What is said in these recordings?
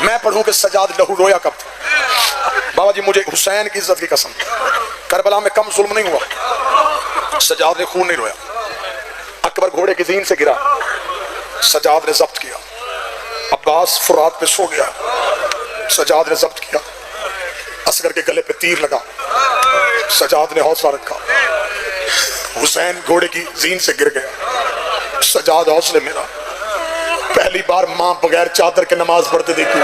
میں پڑھوں کہ سجاد لہو رویا کب تھا؟ بابا جی مجھے حسین کی عزت کی قسم، کربلا میں کم ظلم نہیں ہوا، سجاد نے خون نہیں رویا۔ اکبر گھوڑے کی زین سے گرا، سجاد نے ضبط کیا۔ عباس فرات پہ سو گیا، سجاد نے ضبط کیا۔ اصغر کے گلے پہ تیر لگا، سجاد نے حوصلہ رکھا۔ حسین گھوڑے کی زین سے گر گیا، سجاد حوصلے میرا۔ پہلی بار ماں بغیر چادر کے نماز پڑھتے دیکھی،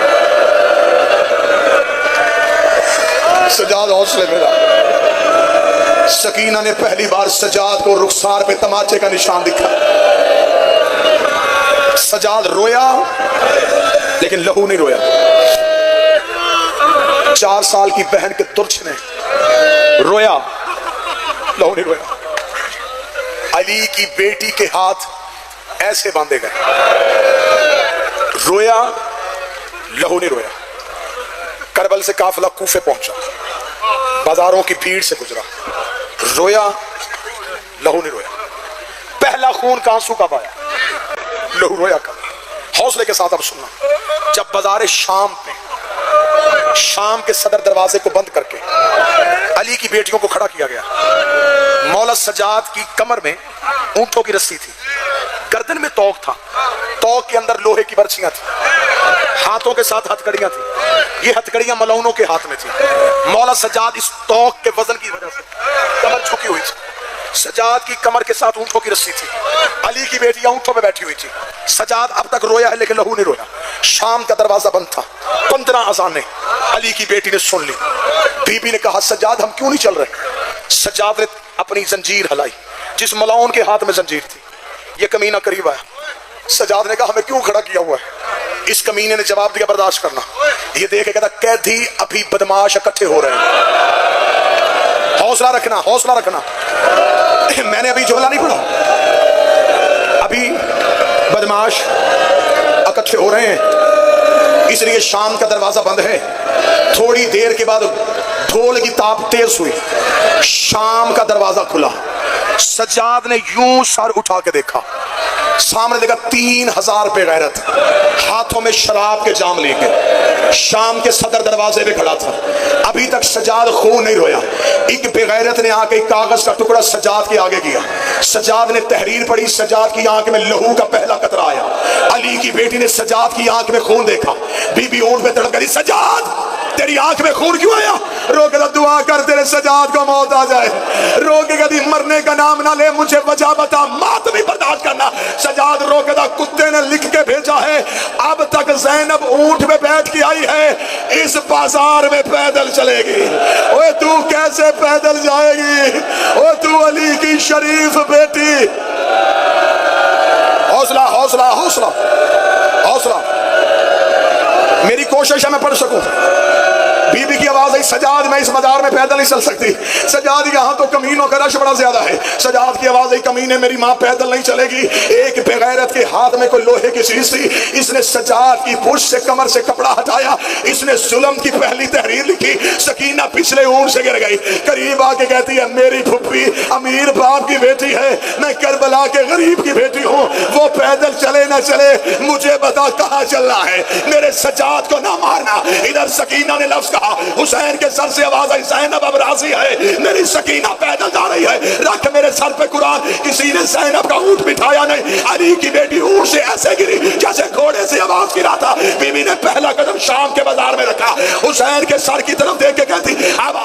سجاد حوصلے میرا۔ سکینہ نے پہلی بار سجاد کو رخسار پہ تماچے کا نشان دکھا۔ سجاد رویا لیکن لہو نہیں رویا۔ 4 سال کی بہن کے ترچھ نے رویا، لہو نہیں رویا۔ علی کی بیٹی کے ہاتھ ایسے باندھے گئے، رویا، لہو نہیں رویا۔ کربل سے قافلہ کوفے پہنچا، بازاروں کی بھیڑ سے گزرا، رویا، لہو نہیں رویا۔ پہلا خون کا آنسو کب آیا؟ لہو رویا کب؟ حوصلے کے ساتھ اب سننا۔ جب بازار شام پہ، شام کے صدر دروازے کو بند کر کے علی کی بیٹیوں کو کھڑا کیا گیا، مولا سجاد کی کمر میں اونٹوں کی رسی تھی، گردن میں توق تھا، توق کے اندر لوہے کی برچیاں تھیں، ہاتھوں کے ساتھ ہتھ کڑیاں تھیں، یہ ہتھ کڑیاں ملعونوں کے ہاتھ میں تھی۔ مولا سجاد اس توق کے وزن کی وجہ سے کمر جھکی ہوئی تھی، سجاد کی کمر کے ساتھ اونٹوں کی رسی تھی، علی کی بیٹیاں اونٹوں پہ بیٹھی ہوئی تھی۔ سجاد اب تک رویا ہے لیکن لہو نہیں رویا۔ شام کا دروازہ بند تھا، 15 اذانیں علی کی بیٹی نے سن لی۔ بی بی نے کہا سجاد ہم کیوں نہیں چل رہے؟ سجاد نے اپنی زنجیر ہلائی، جس ملعون کے ہاتھ میں زنجیر تھی۔ یہ کمینہ قریب آیا، سجاد نے کہا ہمیں کیوں کھڑا کیا ہوا ہے؟ اس کمینے نے جواب دیا برداشت کرنا۔ یہ دیکھ کے کہتا قیدی ابھی بدماش اکٹھے ہو رہے ہیں، حوصلہ رکھنا، حوصلہ رکھنا۔ میں نے ابھی جملہ نہیں پڑھا، ابھی بدماش اکٹھے ہو رہے ہیں، اس لیے شام کا دروازہ بند ہے۔ تھوڑی دیر کے بعد ڈھول کی تاپ تیز ہوئی، شام کا دروازہ کھلا۔ سجاد نے یوں سر اٹھا کے دیکھا، سامنے دیکھا 3000 بے غیرت ہاتھوں میں شراب کے جام لے کے شام کے صدر دروازے پہ کھڑا تھا۔ ابھی تک سجاد خون نہیں رویا۔ ایک بے غیرت نے آ کے ایک کاغذ کا ٹکڑا سجاد کے آگے کیا، سجاد نے تحریر پڑھی، سجاد کی آنکھ میں لہو کا پہلا قطرہ آیا۔ علی کی بیٹی نے سجاد کی آنکھ میں خون دیکھا، بی بی اونٹ پہ تڑپ گئی، سجاد تیری آنکھ میں خون کیوں آیا؟ رو کے دعا کر تیرے سجاد کو موت آ جائے، رو کے کہتی مرنے کا نام نہ لے، مجھے وجہ بتا، ماتمی برداشت کرنا۔ سجاد رو کے کتے نے لکھ کے بھیجا ہے اب تک زینب اونٹ پہ بیٹھ کے آئی ہے، اس بازار میں پیدل چلے گی۔ اوے تو کیسے پیدل جائے گی؟ اوے تو علی کی شریف بیٹی۔ حوصلہ حوصلہ حوصلہ حوصلہ، میری کوشش ہے میں پڑھ سکوں۔ بی بی کی آواز آئی سجاد میں اس بازار میں پیدل نہیں چل سکتی۔ سجاد یہاں تو کمینوں کا رش بڑا زیادہ ہے۔ سجاد کی آواز آئی کمینے میری ماں پیدل نہیں چلے گی۔ ایک بے غیرت کے ہاتھ میں کوئی لوہے کی چیز تھی، اس نے سجاد کی پشت سے کمر سے کپڑا ہٹایا، اس نے ظلم کی پہلی تحریر لکھی۔ سکینہ پچھلے اونٹ سے گر گئی، قریب آ کے کہتی ہے میری پھپھی امیر باپ کی بیٹی ہے، میں کربلا کے غریب کی بیٹی ہوں، وہ پیدل چلے نہ چلے مجھے بتا کہاں چلنا ہے، میرے سجاد کو نہ مارنا۔ ادھر سکینہ نے لفظ کہا، حسین کے سر سے آواز آئی زینب اب راضی ہے، میری سکینہ پیدل جا رہی ہے، رکھ میرے سر پہ قرآن۔ کسی نے زینب کا اونٹ بٹھایا نہیں، علی کی بیٹی اونٹ سے ایسے گری جیسے گھوڑے سے آواز گرا تھا۔ بی بی نے پہلا قدم شام کے بازار میں رکھا، حسین کے سر کی طرف دیکھ کے کہتی اب